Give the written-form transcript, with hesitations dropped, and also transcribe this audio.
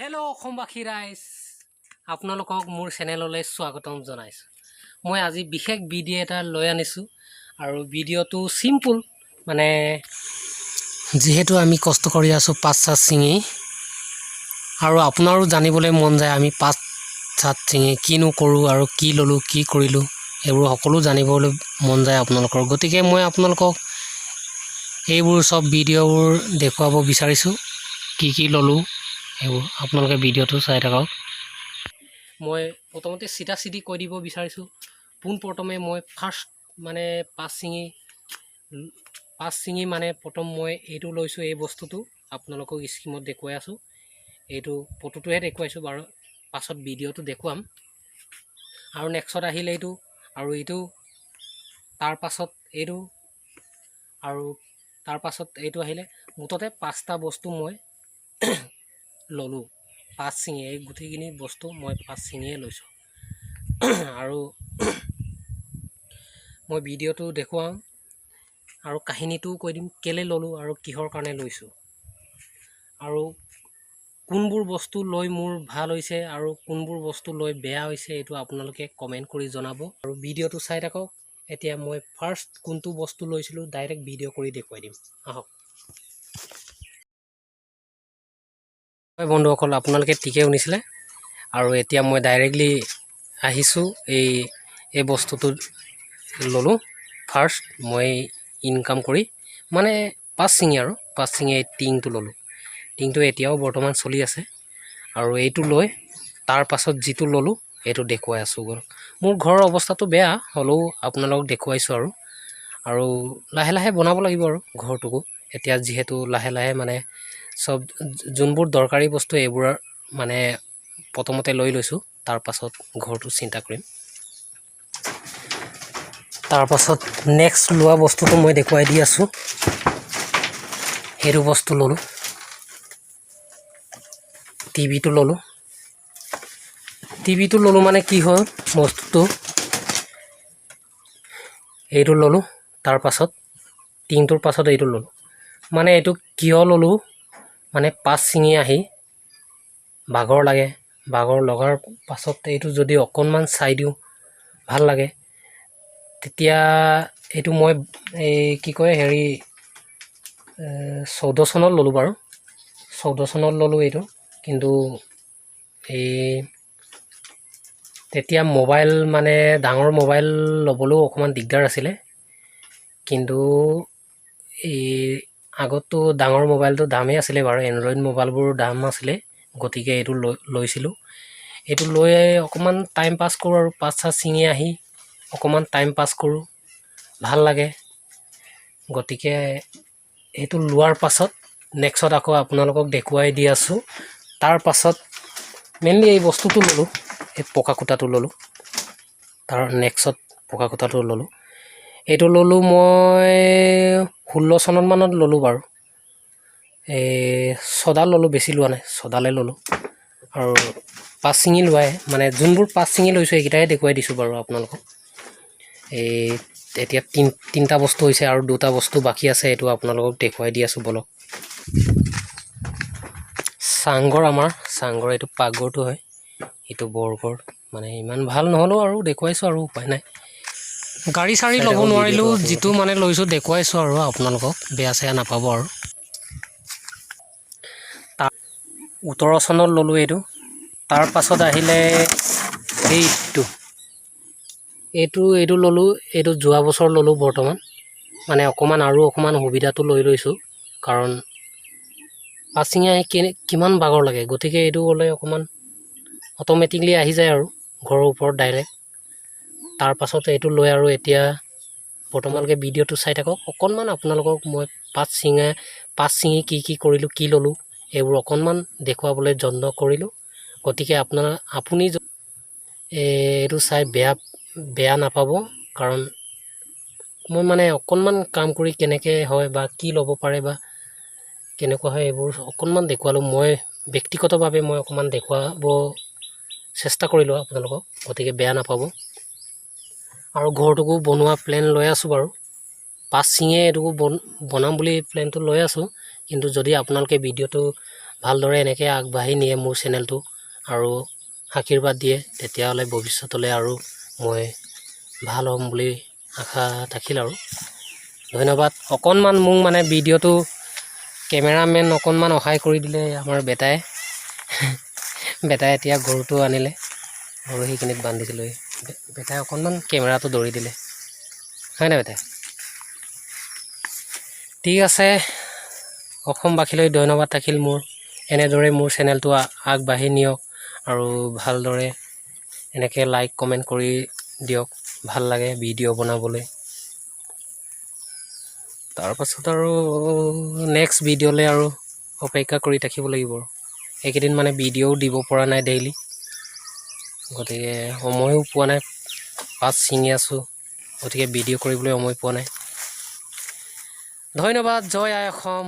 Hello' অসমবাসী ৰাইজ, আপোনালোকক মোৰ চেনেললৈ স্বাগতম জনাইছোঁ। মই আজি বিশেষ ভিডিঅ' এটা লৈ আনিছোঁ আৰু ভিডিঅ'টো চিম্পুল, মানে যিহেতু আমি কষ্ট কৰি আছোঁ পাত চাত ছিঙি, আৰু আপোনাৰো জানিবলৈ মন যায় আমি পাত চাত ছিঙি কিনো কৰোঁ আৰু কি ল'লোঁ কি কৰিলোঁ এইবোৰ সকলো জানিবলৈ মন যায় আপোনালোকৰ। গতিকে মই আপোনালোকক এইবোৰ চব ভিডিঅ'বোৰ দেখুৱাব বিচাৰিছোঁ, কি ল'লোঁ এইবোৰ আপোনালোকে ভিডিঅ'টো চাই থাকক। মই প্ৰথমতে চিধা চিধি কৈ দিব বিচাৰিছোঁ। পোনপ্ৰথমে মই ফাৰ্ষ্ট মানে পাত ছিঙি মানে প্ৰথম মই এইটো লৈছোঁ, এই বস্তুটো আপোনালোকক স্ক্ৰীণত দেখুৱাই আছোঁ। এইটো ফটোটোহে দেখুৱাইছোঁ বাৰু, পাছত ভিডিঅ'টো দেখুৱাম। আৰু নেক্সট আহিলে এইটো, আৰু এইটো, তাৰ পাছত এইটো, আৰু তাৰ পাছত এইটো আহিলে। মুঠতে 5টা বস্তু মই ল'লোঁ পাত ছিঙি। এই গোটেইখিনি বস্তু মই পাত ছিঙিয়ে লৈছোঁ। আৰু মই ভিডিঅ'টো দেখুৱাম আৰু কাহিনীটোও কৈ দিম, কেলৈ ল'লোঁ আৰু কিহৰ কাৰণে লৈছোঁ, আৰু কোনবোৰ বস্তু লৈ মোৰ ভাল হৈছে আৰু কোনবোৰ বস্তু লৈ বেয়া হৈছে এইটো আপোনালোকে কমেণ্ট কৰি জনাব। আৰু ভিডিঅ'টো চাই থাকক। এতিয়া মই ফাৰ্ষ্ট কোনটো বস্তু লৈছিলোঁ ডাইৰেক্ট ভিডিঅ' কৰি দেখুৱাই দিম, আহক। হয় বন্ধুসকল, আপোনালোকে ঠিকেই শুনিছিলে। আৰু এতিয়া মই ডাইৰেক্টলি আহিছোঁ, এই বস্তুটো ল'লোঁ ফাৰ্ষ্ট মই ইনকাম কৰি, মানে পাত ছিঙি, আৰু পাত ছিঙি এই টিংটো ল'লোঁ। টিংটো এতিয়াও বৰ্তমান চলি আছে। আৰু এইটো লৈ তাৰ পাছত যিটো ল'লোঁ এইটো দেখুৱাই আছোঁ। মোৰ ঘৰৰ অৱস্থাটো বেয়া হ'লেও আপোনালোকক দেখুৱাইছোঁ। আৰু লাহে লাহে বনাব লাগিব আৰু ঘৰটোকো। এতিয়া যিহেতু লাহে লাহে মানে চব যোনবোৰ দৰকাৰী বস্তু এইবোৰ মানে প্ৰথমতে লৈ লৈছোঁ, তাৰ পাছত ঘৰটো চিন্তা কৰিম। তাৰ পাছত নেক্সট লোৱা বস্তুটো মই দেখুৱাই দি আছোঁ। সেইটো বস্তু ল'লোঁ, টিভিটো ল'লোঁ। টিভিটো ল'লোঁ মানে কি হ'ল বস্তুটো, এইটো ল'লোঁ। তাৰ পাছত টিংটোৰ পাছত এইটো ল'লোঁ। মানে এইটো কিয় ল'লোঁ, মানে পাত ছিঙি আহি ভাগৰ লাগে, ভাগৰ লগাৰ পাছত এইটো যদি অকণমান চাই দিওঁ ভাল লাগে। তেতিয়া এইটো মই কি কয় 14 চনত ল'লোঁ বাৰু, 14 চনত ল'লোঁ এইটো। কিন্তু তেতিয়া মোবাইল মানে ডাঙৰ মোবাইল ল'বলৈও অকণমান দিগদাৰ আছিলে। কিন্তু আগততো ডাঙৰ মোবাইলটো দামেই আছিলে বাৰু, এণ্ড্ৰইড মোবাইলবোৰ দাম আছিলে। গতিকে এইটো লৈছিলোঁ। এইটো লৈ অকণমান টাইম পাছ কৰোঁ, আৰু পাত চাত ছিঙি আহি অকণমান টাইম পাছ কৰোঁ, ভাল লাগে। গতিকে এইটো লোৱাৰ পাছত নেক্সট আকৌ আপোনালোকক দেখুৱাই দি আছোঁ। তাৰ পাছত মেইনলি এই বস্তুটো ল'লোঁ, এই পকা খুঁটাটো ল'লোঁ। তাৰ নেক্সট পকা খুঁটাটো ল'লোঁ। এইটো ল'লোঁ মই 16 চনত মানত ল'লোঁ বাৰু। ছডাল ল'লোঁ, বেছি লোৱা নাই, ছডালে ল'লোঁ। আৰু পাত ছিঙি লোৱাই মানে যোনবোৰ পাত ছিঙি লৈছোঁ এইকেইটাই দেখুৱাই দিছোঁ বাৰু আপোনালোকক। এতিয়া তিনিটা বস্তু হৈছে আৰু 2টা বস্তু বাকী আছে, এইটো আপোনালোকক দেখুৱাই দি আছোঁ বলক। চাংঘৰ, আমাৰ চাংঘৰ এইটো পাকঘৰটো হয়, এইটো বৰঘৰ। মানে ইমান ভাল নহ'লেও আৰু দেখুৱাইছোঁ, আৰু উপায় নাই। গাড়ী চাড়ী ল'ব নোৱাৰিলোঁ, যিটো মানে লৈছোঁ দেখুৱাইছোঁ আৰু আপোনালোকক, বেয়া চেয়া নাপাব। আৰু 17 চনত ল'লোঁ এইটো। তাৰ পাছত আহিলে এইটো ল'লোঁ। এইটো যোৱা বছৰ ল'লোঁ বৰ্তমান। মানে অকণমান সুবিধাটো লৈ লৈছোঁ, কাৰণ পাত ছিঙি আহি কিমান ভাগৰ লাগে। গতিকে এইটো হ'লে অকণমান অট'মেটিকলি আহি যায় আৰু ঘৰৰ ওপৰত ডাইৰেক্ট। তাৰ পাছত এইটো লৈ আৰু এতিয়া বৰ্তমানকৈ ভিডিঅ'টো চাই থাকক। অকণমান আপোনালোকক মই পাত ছিঙি কি কৰিলোঁ, কি ল'লোঁ এইবোৰ অকণমান দেখুৱাবলৈ যত্ন কৰিলোঁ। গতিকে আপুনি এইটো চাই বেয়া নাপাব, কাৰণ মই মানে অকণমান কাম কৰি কেনেকৈ হয় বা কি ল'ব পাৰে বা কেনেকুৱা হয় এইবোৰ অকণমান দেখুৱালোঁ। মই ব্যক্তিগতভাৱে মই অকণমান দেখুৱাব চেষ্টা কৰিলোঁ আপোনালোকক, গতিকে বেয়া নাপাব। আৰু ঘৰটোকো বনোৱা প্লেন লৈ আছোঁ বাৰু। পাত ছিঙিয়ে এইটোকো বনাম বুলি প্লেনটো লৈ আছোঁ। কিন্তু যদি আপোনালোকে ভিডিঅ'টো ভালদৰে এনেকৈ আগবাঢ়ি নিয়ে মোৰ চেনেলটো আৰু আশীৰ্বাদ দিয়ে, তেতিয়াহ'লে ভৱিষ্যতলৈ আৰু মই ভাল হ'ম বুলি আশা থাকিল আৰু ধন্যবাদ। অকণমান মোক মানে ভিডিঅ'টো কেমেৰামেন অকণমান সহায় কৰি দিলে আমাৰ বেটাই এতিয়া গৰুটো আনিলে, গৰু সেইখিনিত বান্ধিছিলোঁ, বেটাই অকণমান কেমেৰাটো ধৰি দিলে, হয়নে বেটাই? ঠিক আছে, অসমবাসীলৈ ধন্যবাদ থাকিল মোৰ। এনেদৰে মোৰ চেনেলটো আগবাঢ়ি নিয়ক আৰু ভালদৰে এনেকৈ লাইক কমেণ্ট কৰি দিয়ক, ভাল লাগে ভিডিঅ' বনাবলৈ। তাৰপাছত আৰু নেক্সট ভিডিঅ'লৈ আৰু অপেক্ষা কৰি থাকিব লাগিব। এইকেইদিন মানে ভিডিঅ'ও দিব পৰা নাই ডেইলি, গতিকে সময়ো পোৱা নাই, পাত ছিঙি আছোঁ, গতিকে ভিডিঅ' কৰিবলৈ সময় পোৱা নাই। ধন্যবাদ। জয় আই অসম।